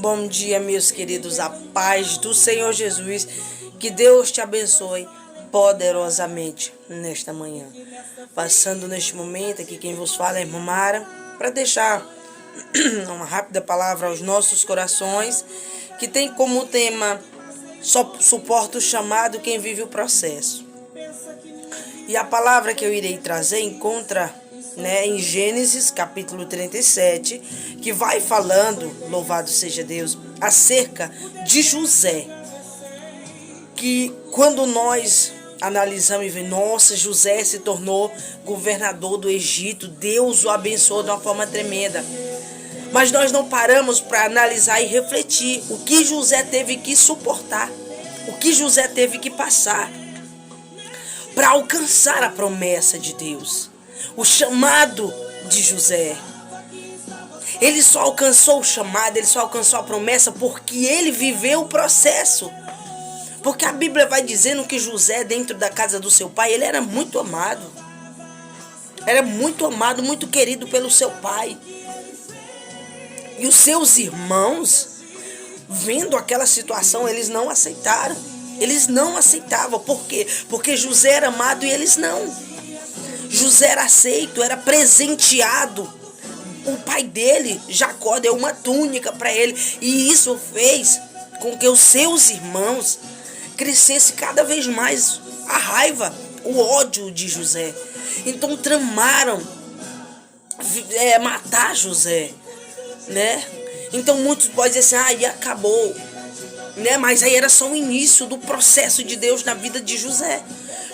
Bom dia, meus queridos, a paz do Senhor Jesus, que Deus te abençoe poderosamente nesta manhã. Passando neste momento aqui, quem vos fala é a irmã Mara, para deixar uma rápida palavra aos nossos corações, que tem como tema: só suporta o chamado quem vive o processo. E a palavra que eu irei trazer encontra em Gênesis capítulo 37, que vai falando, louvado seja Deus, acerca de José. Que quando nós analisamos e vemos, nossa, José se tornou governador do Egito, Deus o abençoou de uma forma tremenda. Mas nós não paramos para analisar e refletir o que José teve que suportar, o que José teve que passar para alcançar a promessa de Deus, o chamado de José. Ele só alcançou o chamado, ele só alcançou a promessa porque ele viveu o processo. Porque a Bíblia vai dizendo que José, dentro da casa do seu pai, ele era muito amado. Era muito amado, muito querido pelo seu pai. E os seus irmãos, vendo aquela situação, eles não aceitaram. Eles não aceitavam. Por quê? Porque José era amado e eles não. José era aceito, era presenteado. O pai dele, Jacó, deu uma túnica para ele. E isso fez com que os seus irmãos crescesse cada vez mais a raiva, o ódio de José. Então tramaram matar José, né? Então muitos podem dizer assim, e acabou, né? Mas aí era só o início do processo de Deus na vida de José.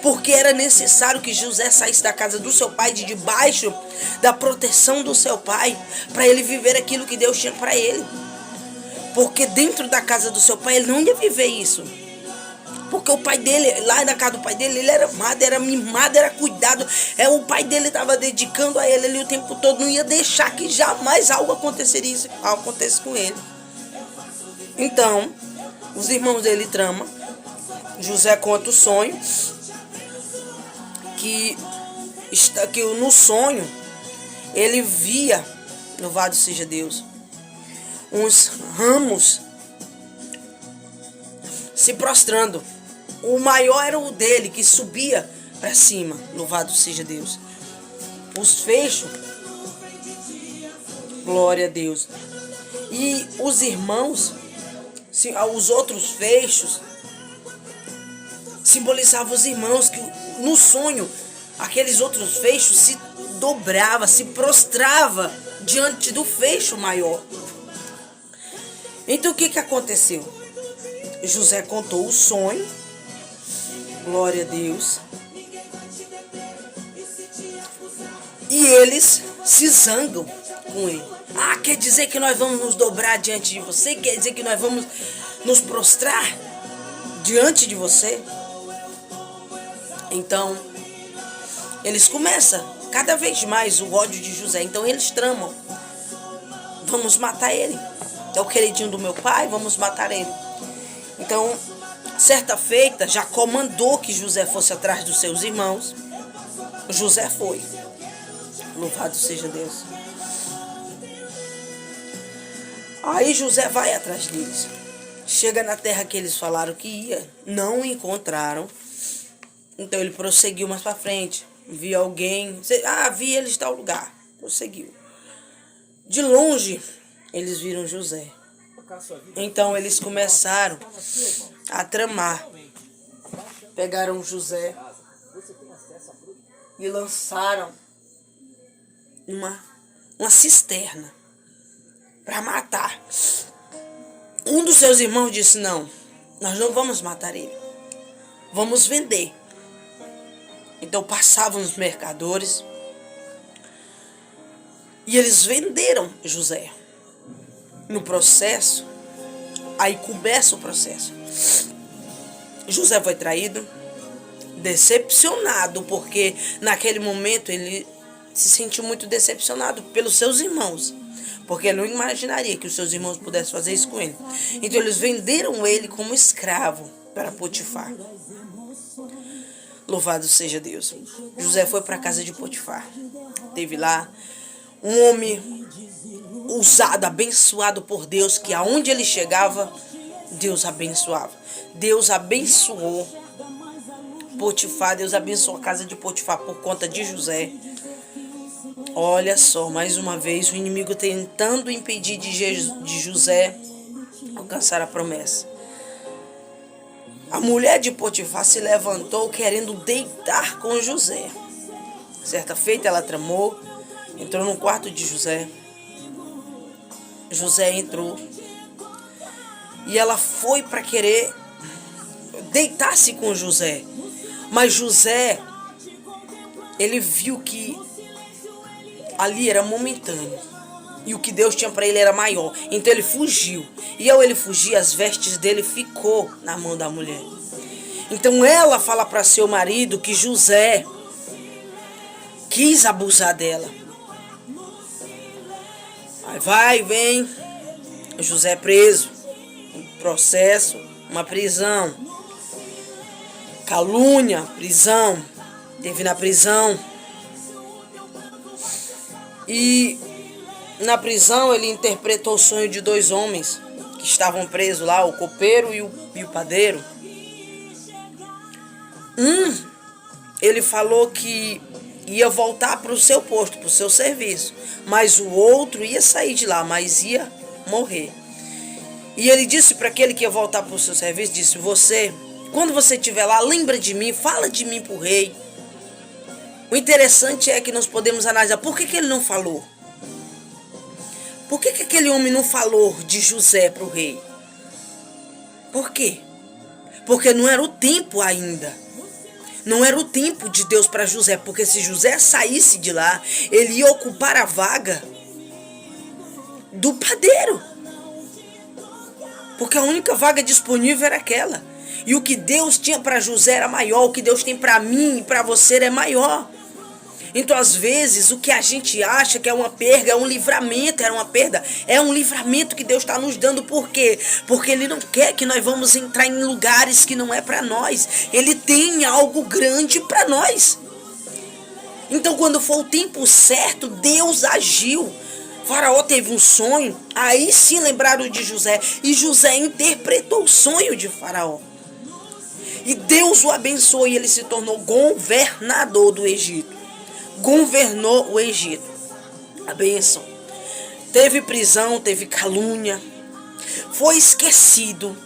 Porque era necessário que José saísse da casa do seu pai, de debaixo da proteção do seu pai, para ele viver aquilo que Deus tinha para ele. Porque dentro da casa do seu pai ele não ia viver isso. Porque o pai dele, lá na casa do pai dele, ele era amado, era mimado, era cuidado. O pai dele estava dedicando a ele ali o tempo todo. Não ia deixar que jamais algo acontecesse com ele. Então, os irmãos dele tramam. José conta o sonho. Que no sonho, ele via, louvado seja Deus, uns ramos se prostrando. O maior era o dele, que subia para cima. Louvado seja Deus. Os feixes, glória a Deus. E os irmãos, os outros feixes, simbolizavam os irmãos, que no sonho, aqueles outros feixes se dobrava, se prostrava diante do feixe maior. Então o que aconteceu? José contou o sonho, glória a Deus, e eles se zangam com ele. Quer dizer que nós vamos nos dobrar diante de você? Quer dizer que nós vamos nos prostrar diante de você? Então, eles começam cada vez mais o ódio de José. Então eles tramam, vamos matar ele. É o queridinho do meu pai, vamos matar ele. Então, certa feita, Jacó mandou que José fosse atrás dos seus irmãos. José foi. Louvado seja Deus. Aí José vai atrás deles. Chega na terra que eles falaram que ia. Não encontraram. Então ele prosseguiu mais para frente. Viu alguém. Vi eles em tal lugar. Prosseguiu. De longe, eles viram José. Então eles começaram a tramar. Pegaram José e lançaram uma cisterna para matar. Um dos seus irmãos disse: não, nós não vamos matar ele, vamos vender. Então passavam os mercadores e eles venderam José. No processo, aí começa o processo. José foi traído, decepcionado, porque naquele momento ele se sentiu muito decepcionado pelos seus irmãos, porque ele não imaginaria que os seus irmãos pudessem fazer isso com ele. Então eles venderam ele como escravo para Potifar. Louvado seja Deus. José foi para a casa de Potifar. Teve lá um homem usado, abençoado por Deus, que aonde ele chegava, Deus abençoava. Deus abençoou Potifar, Deus abençoou a casa de Potifar por conta de José. Olha só, mais uma vez, o inimigo tentando impedir de José alcançar a promessa. A mulher de Potifar se levantou querendo deitar com José. Certa feita ela tramou, entrou no quarto de José. José entrou e ela foi para querer deitar-se com José. Mas José, ele viu que ali era momentâneo e o que Deus tinha para ele era maior. Então ele fugiu. E ao ele fugir, as vestes dele ficou na mão da mulher. Então ela fala para seu marido que José quis abusar dela. Aí vai, vem, José é preso, um processo, uma prisão, calúnia, prisão, teve na prisão. E na prisão ele interpretou o sonho de 2 homens que estavam presos lá, o copeiro e o padeiro. Ele falou que ia voltar para o seu posto, para o seu serviço. Mas o outro ia sair de lá, mas ia morrer. E ele disse para aquele que ia voltar para o seu serviço, disse, quando você estiver lá, lembra de mim, fala de mim para o rei. O interessante é que nós podemos analisar, por que ele não falou? Por que aquele homem não falou de José para o rei? Por quê? Porque não era o tempo ainda. Não era o tempo de Deus para José, porque se José saísse de lá, ele ia ocupar a vaga do padeiro. Porque a única vaga disponível era aquela. E o que Deus tinha para José era maior, o que Deus tem para mim e para você é maior. Então, às vezes, o que a gente acha que é uma perda, é um livramento, era uma perda, é um livramento que Deus está nos dando. Por quê? Porque Ele não quer que nós vamos entrar em lugares que não é para nós. Ele tem algo grande para nós. Então, quando for o tempo certo, Deus agiu. Faraó teve um sonho, aí sim lembraram de José. E José interpretou o sonho de Faraó. E Deus o abençoou e ele se tornou governador do Egito. Governou o Egito. A bênção. Teve prisão, teve calúnia. Foi esquecido.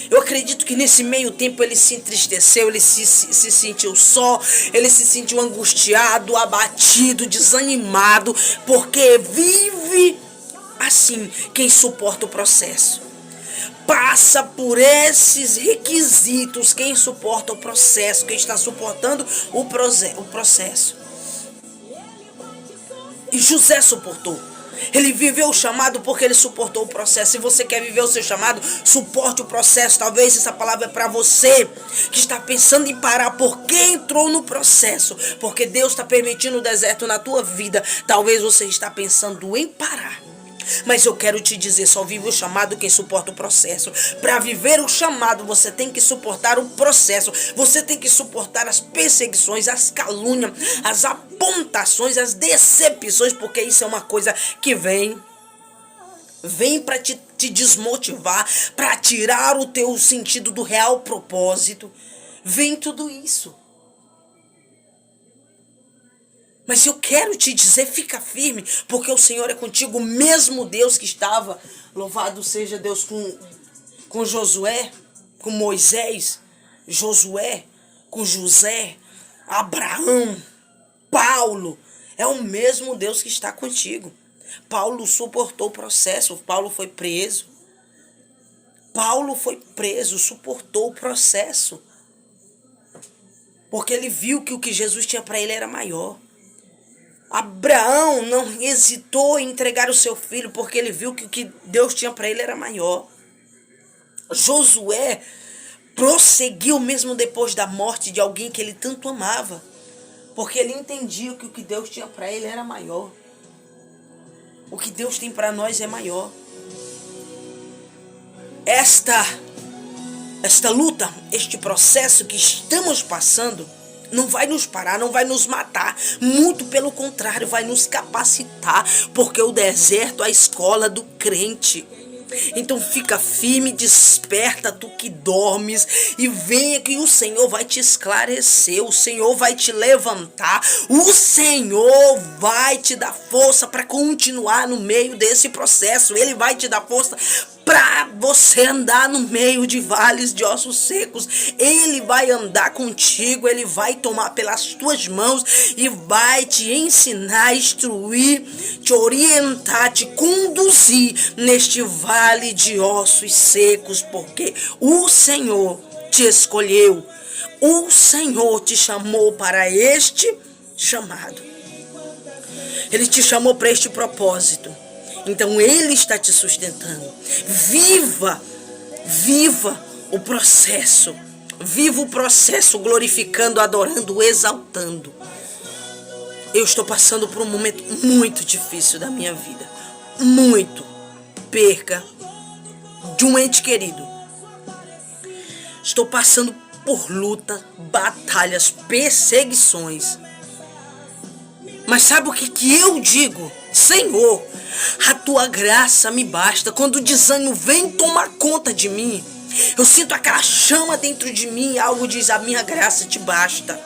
Eu acredito que nesse meio tempo ele se entristeceu, ele se sentiu só, ele se sentiu angustiado, abatido, desanimado, porque vive assim quem suporta o processo. Passa por esses requisitos quem suporta o processo, quem está suportando o processo. E José suportou. Ele viveu o chamado porque ele suportou o processo. Se você quer viver o seu chamado, suporte o processo. Talvez essa palavra é para você que está pensando em parar porque entrou no processo. Porque Deus está permitindo o deserto na tua vida. Talvez você está pensando em parar. Mas eu quero te dizer, só vive o chamado quem suporta o processo. Para viver o chamado, você tem que suportar o processo. Você tem que suportar as perseguições, as calúnias, as apontações, as decepções, porque isso é uma coisa que vem para te desmotivar, para tirar o teu sentido do real propósito. Vem tudo isso. Mas eu quero te dizer, fica firme, porque o Senhor é contigo, o mesmo Deus que estava, louvado seja Deus com Josué, com Moisés, Josué, com José, Abraão, Paulo, é o mesmo Deus que está contigo. Paulo suportou o processo, Paulo foi preso. Paulo foi preso, suportou o processo, porque ele viu que o que Jesus tinha para ele era maior. Abraão não hesitou em entregar o seu filho, porque ele viu que o que Deus tinha para ele era maior. Josué prosseguiu mesmo depois da morte de alguém que ele tanto amava, porque ele entendia que o que Deus tinha para ele era maior. O que Deus tem para nós é maior. Esta luta, este processo que estamos passando, Não vai nos parar, não vai nos matar. Muito pelo contrário, vai nos capacitar. Porque o deserto é a escola do crente. Então fica firme, desperta tu que dormes e venha que o Senhor vai te esclarecer, o Senhor vai te levantar, o Senhor vai te dar força para continuar no meio desse processo. Ele vai te dar força para você andar no meio de vales de ossos secos. Ele vai andar contigo, ele vai tomar pelas tuas mãos e vai te ensinar, instruir, te orientar, te conduzir neste vale de ossos secos, porque o Senhor te escolheu, o Senhor te chamou para este chamado. Ele te chamou para este propósito. Então Ele está te sustentando. Viva o processo. Viva o processo glorificando, adorando, exaltando. Eu estou passando por um momento muito difícil da minha vida. Muito. Perca de um ente querido. Estou passando por luta, batalhas, perseguições. Mas sabe o que eu digo? Senhor, a tua graça me basta. Quando o desânimo vem tomar conta de mim, eu sinto aquela chama dentro de mim e algo diz: a minha graça te basta.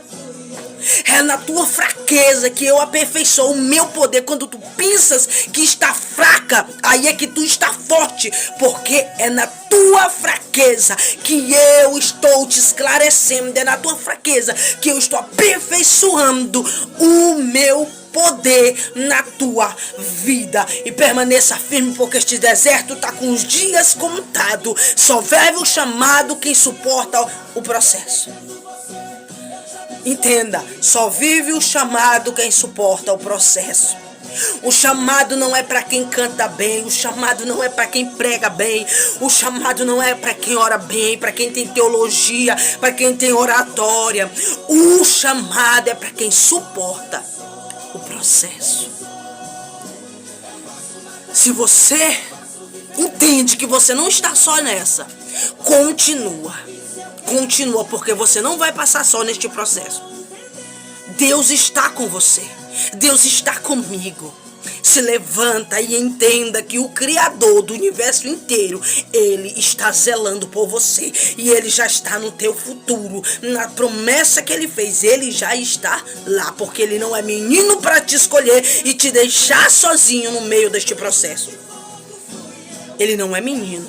É na tua fraqueza que eu aperfeiçoo o meu poder. Quando tu pensas que está fraca, aí é que tu está forte. Porque é na tua fraqueza que eu estou te esclarecendo. É na tua fraqueza que eu estou aperfeiçoando o meu poder na tua vida. E permaneça firme, porque este deserto está com os dias contados. Só vive o chamado quem suporta o processo. Entenda, só vive o chamado quem suporta o processo. O chamado não é para quem canta bem, o chamado não é para quem prega bem, o chamado não é para quem ora bem, para quem tem teologia, para quem tem oratória. O chamado é para quem suporta o processo. Se você entende que você não está só nessa, continua, porque você não vai passar só neste processo. Deus está com você. Deus está comigo. Se levanta e entenda que o Criador do universo inteiro, Ele está zelando por você. E Ele já está no teu futuro. Na promessa que Ele fez, Ele já está lá. Porque Ele não é menino para te escolher e te deixar sozinho no meio deste processo. Ele não é menino.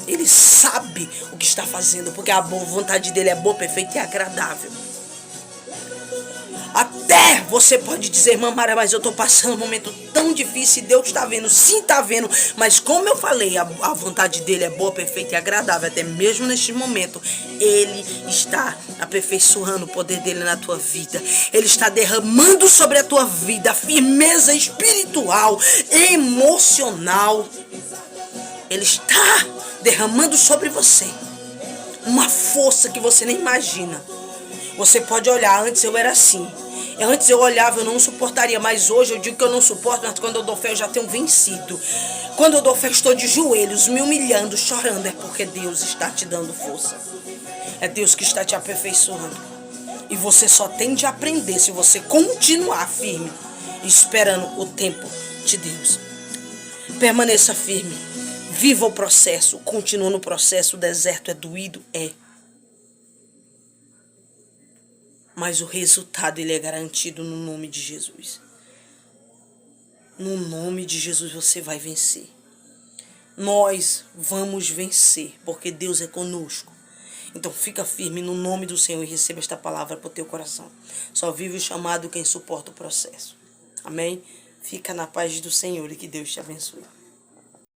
Ele sabe o que está fazendo, porque a boa vontade dele é boa, perfeita e agradável. Até você pode dizer: Mara, mas eu estou passando um momento tão difícil e Deus está vendo. Sim, está vendo. Mas como eu falei, a vontade dele é boa, perfeita e agradável. Até mesmo neste momento, Ele está aperfeiçoando o poder dele na tua vida. Ele está derramando sobre a tua vida firmeza espiritual, emocional. Ele está derramando sobre você uma força que você nem imagina. Você pode olhar: antes eu era assim. Antes eu olhava, eu não suportaria. Mas hoje eu digo que eu não suporto, mas quando eu dou fé eu já tenho vencido. Quando eu dou fé, estou de joelhos, me humilhando, chorando. É porque Deus está te dando força. É Deus que está te aperfeiçoando. E você só tem de aprender se você continuar firme, esperando o tempo de Deus. Permaneça firme. Viva o processo. Continua no processo. O deserto é doído? É. Mas o resultado, ele é garantido no nome de Jesus. No nome de Jesus você vai vencer. Nós vamos vencer, porque Deus é conosco. Então fica firme no nome do Senhor e receba esta palavra para o teu coração. Só vive o chamado quem suporta o processo. Amém? Fica na paz do Senhor e que Deus te abençoe.